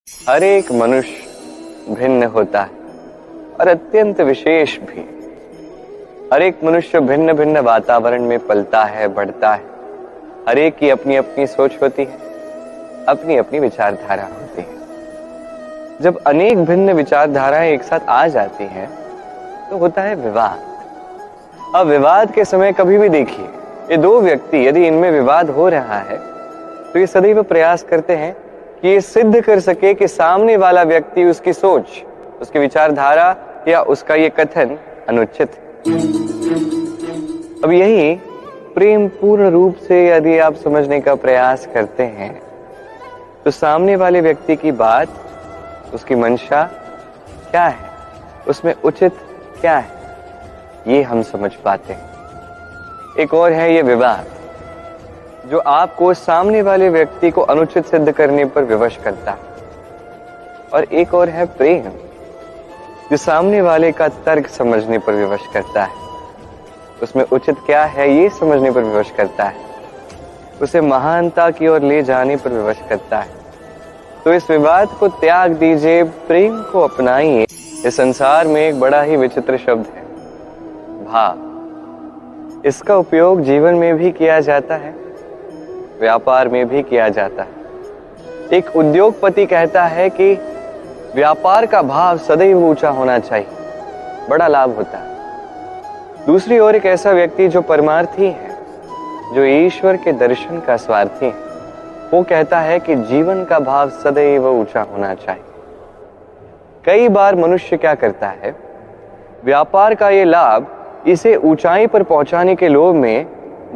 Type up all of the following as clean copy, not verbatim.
हर एक मनुष्य भिन्न होता है और अत्यंत विशेष भी। हर एक मनुष्य भिन्न भिन्न वातावरण में पलता है, बढ़ता है। हर एक की अपनी अपनी सोच होती है, अपनी अपनी विचारधारा होती है। जब अनेक भिन्न विचारधाराएं एक साथ आ जाती हैं तो होता है विवाद। अब विवाद के समय कभी भी देखिए, ये दो व्यक्ति यदि इनमें विवाद हो रहा है तो ये सदैव प्रयास करते हैं कि ये सिद्ध कर सके कि सामने वाला व्यक्ति, उसकी सोच, उसकी विचारधारा या उसका ये कथन अनुचित है। अब यही प्रेम पूर्ण रूप से यदि आप समझने का प्रयास करते हैं तो सामने वाले व्यक्ति की बात, उसकी मंशा क्या है, उसमें उचित क्या है, ये हम समझ पाते हैं। एक और है ये विवाद, जो आपको सामने वाले व्यक्ति को अनुचित सिद्ध करने पर विवश करता है। और एक और है प्रेम, जो सामने वाले का तर्क समझने पर विवश करता है, उसमें उचित क्या है ये समझने पर विवश करता है, उसे महानता की ओर ले जाने पर विवश करता है। तो इस विवाद को त्याग दीजिए, प्रेम को अपनाइए। इस संसार में एक बड़ा ही विचित्र शब्द है, भाव। इसका उपयोग जीवन में भी किया जाता है, व्यापार में भी किया जाता है। एक उद्योगपति कहता है कि व्यापार का भाव सदैव ऊंचा होना चाहिए, बड़ा लाभ होता है। दूसरी ओर एक ऐसा व्यक्ति जो परमार्थी है, जो ईश्वर के दर्शन का स्वार्थी है, वो कहता है कि जीवन का भाव सदैव ऊंचा होना चाहिए। कई बार मनुष्य क्या करता है, व्यापार का ये लाभ इसे ऊंचाई पर पहुंचाने के लोभ में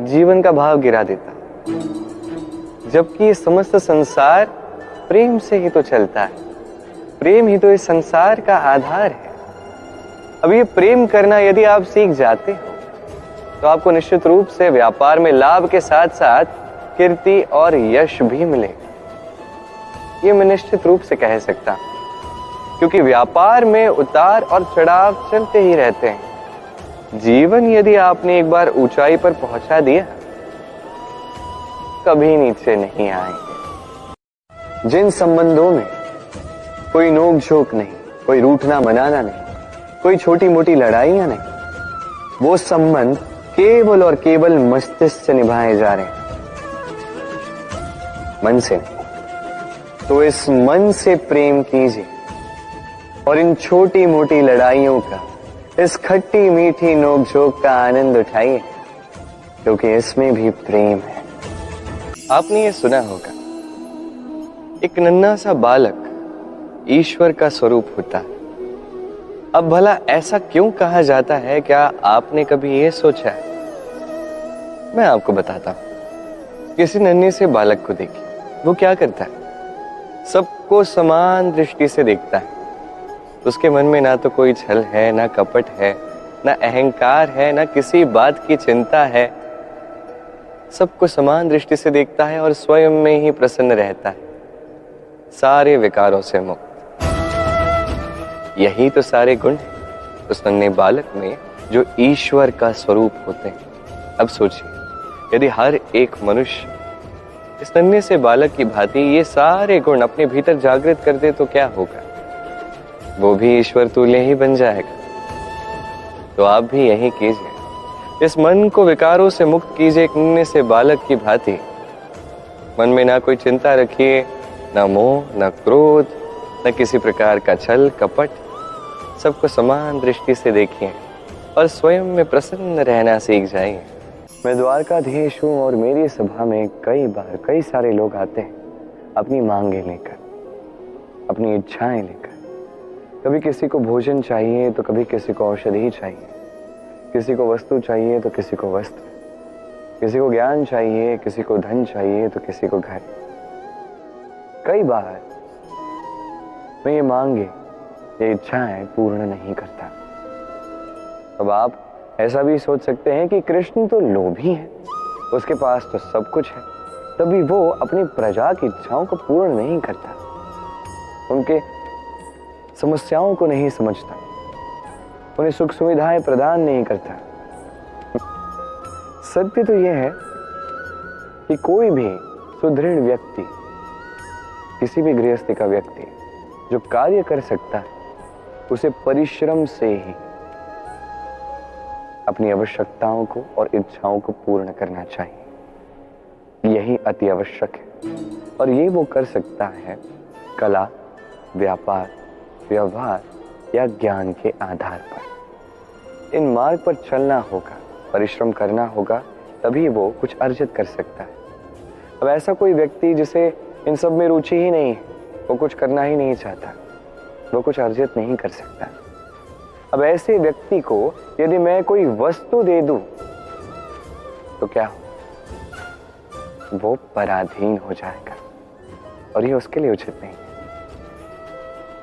जीवन का भाव गिरा देता है, जबकि ये समस्त संसार प्रेम से ही तो चलता है। प्रेम ही तो इस संसार का आधार है। अब ये प्रेम करना यदि आप सीख जाते हो तो आपको निश्चित रूप से व्यापार में लाभ के साथ साथ कीर्ति और यश भी मिलेगा। ये मैं निश्चित रूप से कह सकता हूं, क्योंकि व्यापार में उतार और चढ़ाव चलते ही रहते हैं। जीवन यदि आपने एक बार ऊंचाई पर पहुंचा दिया, कभी नीचे नहीं आएंगे। जिन संबंधों में कोई नोक झोंक नहीं, कोई रूठना मनाना नहीं, कोई छोटी मोटी लड़ाइयां नहीं, वो संबंध केवल और केवल मस्तिष्क से निभाए जा रहे हैं, मन से नहीं। तो इस मन से प्रेम कीजिए और इन छोटी मोटी लड़ाइयों का, इस खट्टी मीठी नोकझोंक का आनंद उठाइए, क्योंकि इसमें भी प्रेम है। आपने ये सुना होगा, एक नन्हा सा बालक ईश्वर का स्वरूप होता है। अब भला ऐसा क्यों कहा जाता है, क्या आपने कभी ये सोचा है? मैं आपको बताता हूं। किसी नन्हे से बालक को देखिए, वो क्या करता है, सबको समान दृष्टि से देखता है। उसके मन में ना तो कोई छल है, ना कपट है, ना अहंकार है, ना किसी बात की चिंता है। सबको समान दृष्टि से देखता है और स्वयं में ही प्रसन्न रहता है, सारे विकारों से मुक्त। यही तो सारे गुण उस नन्हे बालक में, जो ईश्वर का स्वरूप होते हैं। अब सोचिए, यदि हर एक मनुष्य इस नन्हे से बालक की भांति ये सारे गुण अपने भीतर जागृत कर दे तो क्या होगा? वो भी ईश्वर तुल्य ही बन जाएगा। तो आप भी यही कीजिए, इस मन को विकारों से मुक्त कीजिए, एक नन्हे से बालक की भांति। मन में ना कोई चिंता रखिए, ना मोह, ना क्रोध, न किसी प्रकार का छल कपट। सबको समान दृष्टि से देखिए और स्वयं में प्रसन्न रहना सीख जाइए। मैं द्वारकाधीश हूँ और मेरी सभा में कई बार कई सारे लोग आते हैं अपनी मांगे लेकर, अपनी इच्छाएं लेकर। कभी किसी को भोजन चाहिए तो कभी किसी को औषधि चाहिए, किसी को वस्तु चाहिए तो किसी को वस्त्र, किसी को ज्ञान चाहिए, किसी को धन चाहिए तो किसी को घर। कई बार मैं ये मांगे, ये इच्छाएं पूर्ण नहीं करता। अब आप ऐसा भी सोच सकते हैं कि कृष्ण तो लोभी है, उसके पास तो सब कुछ है, तभी वो अपनी प्रजा की इच्छाओं को पूर्ण नहीं करता, उनके समस्याओं को नहीं समझता, उन्हें सुख सुविधाएं प्रदान नहीं करता। सत्य तो यह है कि कोई भी सुदृढ़ व्यक्ति किसी भी गृहस्थी का व्यक्ति जो कार्य कर सकता है उसे परिश्रम से ही अपनी आवश्यकताओं को और इच्छाओं को पूर्ण करना चाहिए। यही अति आवश्यक है और ये वो कर सकता है कला, व्यापार, व्यवहार या ज्ञान के आधार पर। इन मार्ग पर चलना होगा, परिश्रम करना होगा, तभी वो कुछ अर्जित कर सकता है। अब ऐसा कोई व्यक्ति जिसे इन सब में रुचि ही नहीं है, वो कुछ करना ही नहीं चाहता, वो कुछ अर्जित नहीं कर सकता। अब ऐसे व्यक्ति को यदि मैं कोई वस्तु दे दूं तो क्या हो? वो पराधीन हो जाएगा और ये उसके लिए उचित नहीं।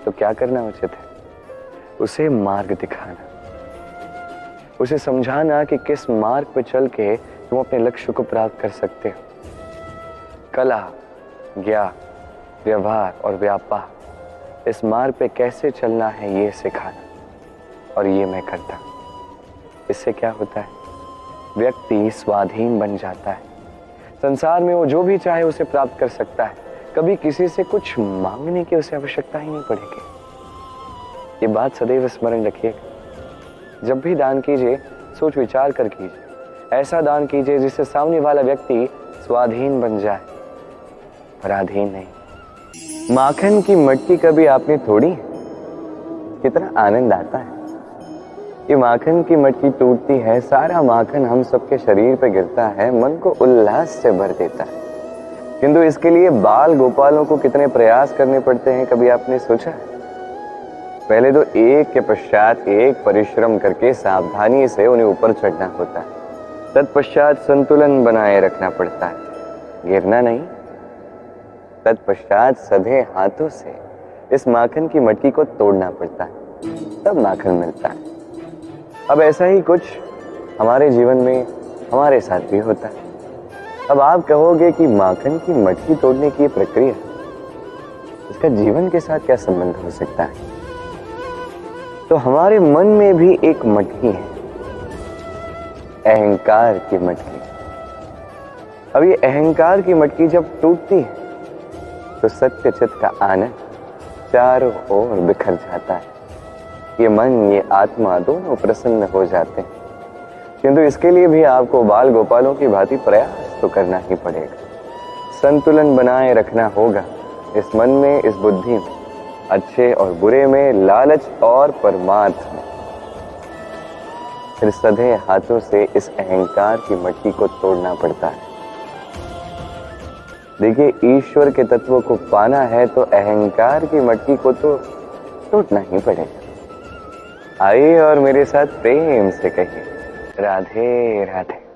तो क्या करना उचित है? उसे मार्ग दिखाना, उसे समझाना कि किस मार्ग पर चल के तुम अपने लक्ष्य को प्राप्त कर सकते हो। कला, ज्ञान, व्यवहार और व्यापार, इस मार्ग पे कैसे चलना है ये सिखाना, और ये मैं करता। इससे क्या होता है? व्यक्ति स्वाधीन बन जाता है। संसार में वो जो भी चाहे उसे प्राप्त कर सकता है। कभी किसी से कुछ मांगने की उसे आवश्यकता ही नहीं पड़ेगी। ये बात सदैव स्मरण रखिएगा। जब भी दान कीजिए सोच विचार कर कीजिए। ऐसा दान कीजिए जिससे सामने वाला व्यक्ति स्वाधीन बन जाए, पराधीन नहीं। माखन की मटकी कभी आपने तोड़ी? कितना आनंद आता है। ये माखन की मटकी टूटती है, सारा माखन हम सबके शरीर पे गिरता है, मन को उल्लास से भर देता है। किंतु इसके लिए बाल गोपालों को कितने प्रयास करने पड़ते हैं, कभी आपने सोचा? पहले तो एक के पश्चात एक परिश्रम करके सावधानी से उन्हें ऊपर चढ़ना होता है। तत्पश्चात संतुलन बनाए रखना पड़ता है, गिरना नहीं। तत्पश्चात सधे हाथों से इस माखन की मटकी को तोड़ना पड़ता है, तब माखन मिलता है। अब ऐसा ही कुछ हमारे जीवन में हमारे साथ भी होता है। अब आप कहोगे कि माखन की मटकी तोड़ने की प्रक्रिया, इसका जीवन के साथ क्या संबंध हो सकता है? तो हमारे मन में भी एक मटकी है, अहंकार की मटकी। अब ये अहंकार की मटकी जब टूटती है तो सत्य चित का आनंद चारों ओर बिखर जाता है। ये मन, ये आत्मा दोनों प्रसन्न हो जाते हैं। किंतु इसके लिए भी आपको बाल गोपालों की भांति प्रयास तो करना ही पड़ेगा। संतुलन बनाए रखना होगा इस मन में, इस बुद्धि में, अच्छे और बुरे में, लालच और परमार्थ में। फिर सधे हाथों से इस अहंकार की मटकी को तोड़ना पड़ता है। देखिए, ईश्वर के तत्वों को पाना है तो अहंकार की मटकी को तो टूटना ही पड़ेगा। आइए और मेरे साथ प्रेम से कहिए, राधे राधे।